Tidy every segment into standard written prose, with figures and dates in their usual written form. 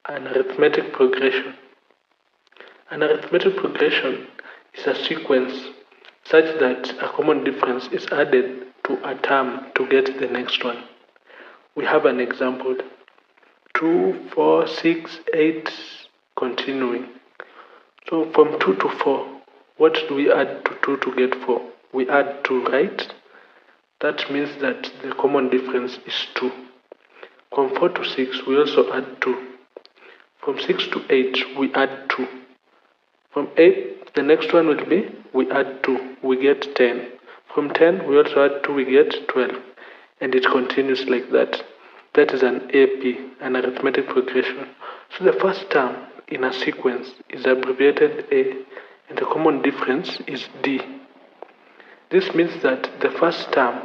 An arithmetic progression. An arithmetic progression is a sequence such that a common difference is added to a term to get the next one. We have an example: 2, 4, 6, 8, continuing. So from 2 to 4, what do we add to 2 to get 4? We add 2, right? That means that the common difference is 2. From 4 to 6, we also add 2. From 6 to 8, we add 2. From 8, the next one will be, we add 2, we get 10. From 10, we also add 2, we get 12. And it continues like that. That is an AP, an arithmetic progression. So the first term in a sequence is abbreviated A, and the common difference is D. This means that the first term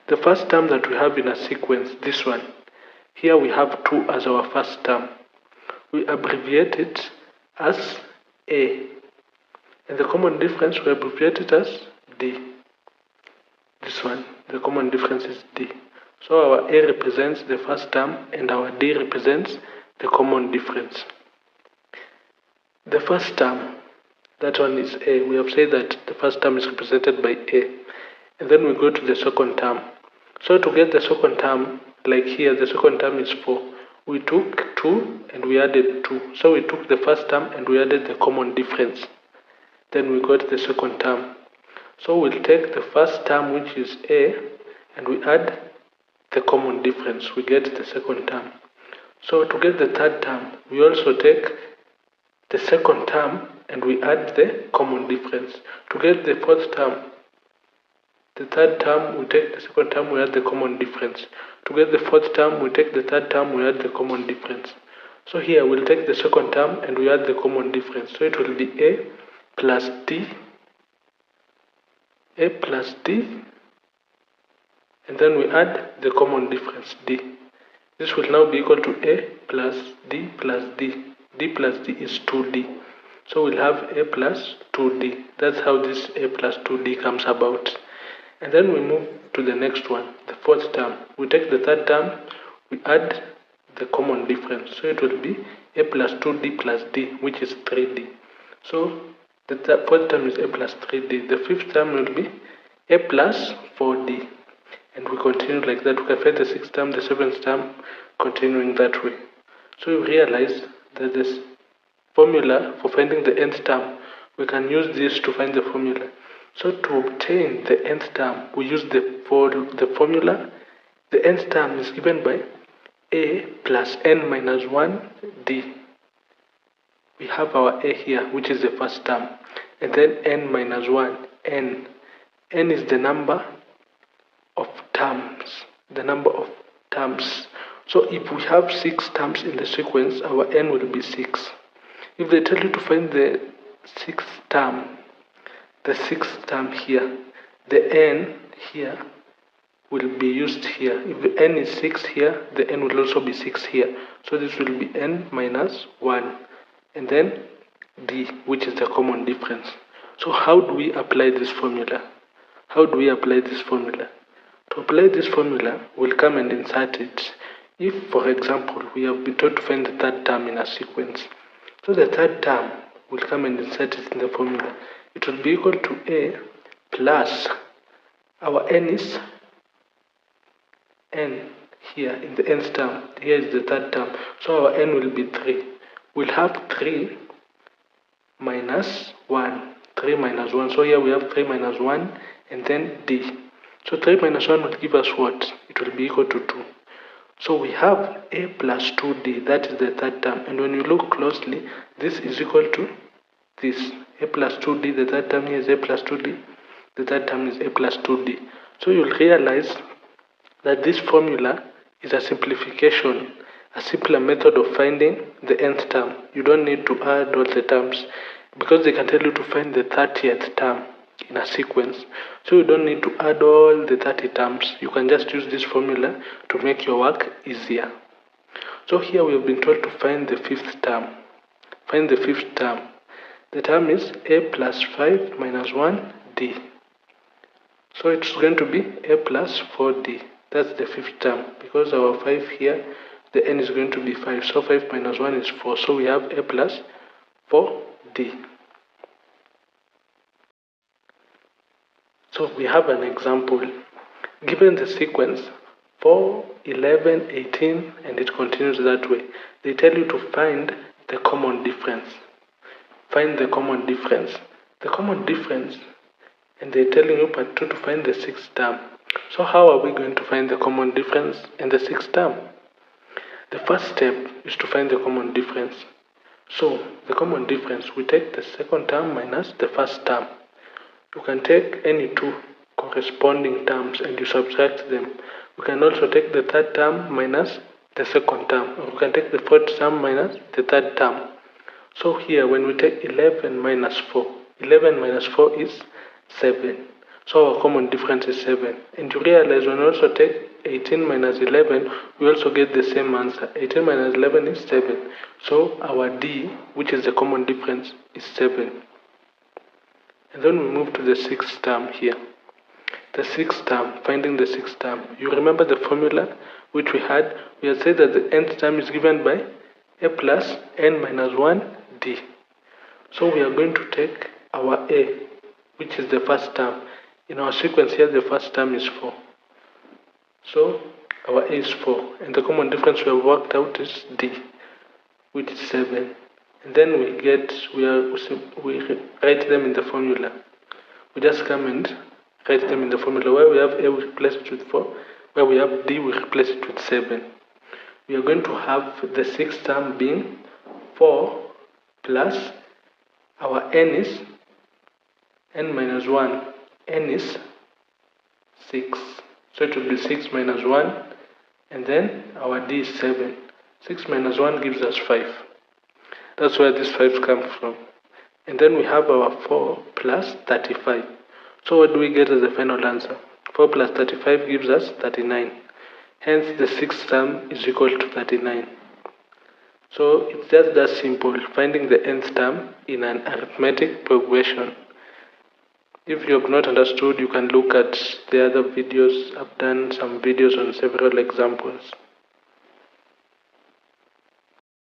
that we have in a sequence, this one, here we have 2 as our first term. We abbreviate it as A, and the common difference we abbreviate it as D. This one, the common difference is D. So our A represents the first term and our D represents the common difference. The first term, that one is A. We have said that the first term is represented by A. And then we go to the second term. So to get the second term, like here, the second term is 4. We took 2 and we added 2. So we took the first term and we added the common difference. Then we got the second term. So we'll take the first term, which is A, and we add the common difference. We get the second term. So to get the third term, we also take the second term and we add the common difference. To get the fourth term, the third term, we take the second term, we add the common difference. To get the fourth term, we take the third term, we add the common difference. So here we'll take the second term and we add the common difference. So it will be A plus D, and then we add the common difference, D. This will now be equal to A plus D plus D. D plus D is 2D. So we'll have A plus 2D. That's how this A plus 2D comes about. And then we move to the next one, the fourth term. We take the third term, we add the common difference. So it will be A plus 2D plus D, which is 3D. So the fourth term is A plus 3D. The fifth term will be A plus 4D. And we continue like that. We can find the sixth term, the seventh term, continuing that way. So you realize that this formula for finding the nth term, we can use this to find the formula. So to obtain the nth term, we use the formula. The nth term is given by A plus n minus 1 D. We have our A here, which is the first term. And then n minus 1, n. N is the number of terms. So if we have 6 terms in the sequence, our n will be 6. If they tell you to find the sixth term here, the n here will be used here. If the n is 6 here, the n will also be 6 here. So this will be n minus 1. And then d, which is the common difference. So how do we apply this formula? To apply this formula, we'll come and insert it. If, for example, we have been told to find the third term in a sequence, so the third term will come and insert it in the formula. It will be equal to A plus, our n is n here in the nth term. Here is the third term. So our n will be 3. We'll have 3 minus 1. 3 minus 1. So here we have 3 minus 1 and then D. So 3 minus 1 will give us what? It will be equal to 2. So we have A plus 2D, that is the third term. And when you look closely, this is equal to this. A plus 2D, the third term here is A plus 2D. The third term is A plus 2D. So you'll realize that this formula is a simplification, a simpler method of finding the nth term. You don't need to add all the terms because they can tell you to find the 30th term in a sequence. So you don't need to add all the 30 terms. You can just use this formula to make your work easier. So here we have been told to find the fifth term. The term is A plus 5 minus 1 D. So it's going to be A plus 4D. That's the fifth term because our 5 here the n is going to be 5. So 5 minus 1 is 4. So we have a plus 4d. So we have an example. Given the sequence 4, 11, 18, and it continues that way, they tell you to find the common difference. Find the common difference. The common difference, and they're telling you part 2 to find the sixth term. So how are we going to find the common difference in the sixth term? The first step is to find the common difference. So the common difference, we take the second term minus the first term. You can take any two corresponding terms and you subtract them. You can also take the third term minus the second term, or you can take the fourth term minus the third term. So here, when we take 11 minus 4, 11 minus 4 is 7. So our common difference is 7. And you realize when we also take 18 minus 11, we also get the same answer. 18 minus 11 is 7. So our D, which is the common difference, is 7. And then we move to the sixth term here. The sixth term, finding the sixth term. You remember the formula which we had? We had said that the nth term is given by a plus n minus 1 d. So we are going to take our a, which is the first term. In our sequence here, the first term is 4. So our a is 4. And the common difference we have worked out is d, which is 7. And then we write them in the formula. We just come and write them in the formula. Where we have a, we replace it with 4. Where we have d, we replace it with 7. We are going to have the sixth term being 4 plus our n is n minus 1. N is 6. So it will be 6 minus 1. And then our d is 7. 6 minus 1 gives us 5. That's where these 5s come from. And then we have our 4 plus 35. So what do we get as the final answer? 4 plus 35 gives us 39. Hence the sixth term is equal to 39. So it's just that simple, finding the nth term in an arithmetic progression. If you have not understood, you can look at the other videos. I've done some videos on several examples.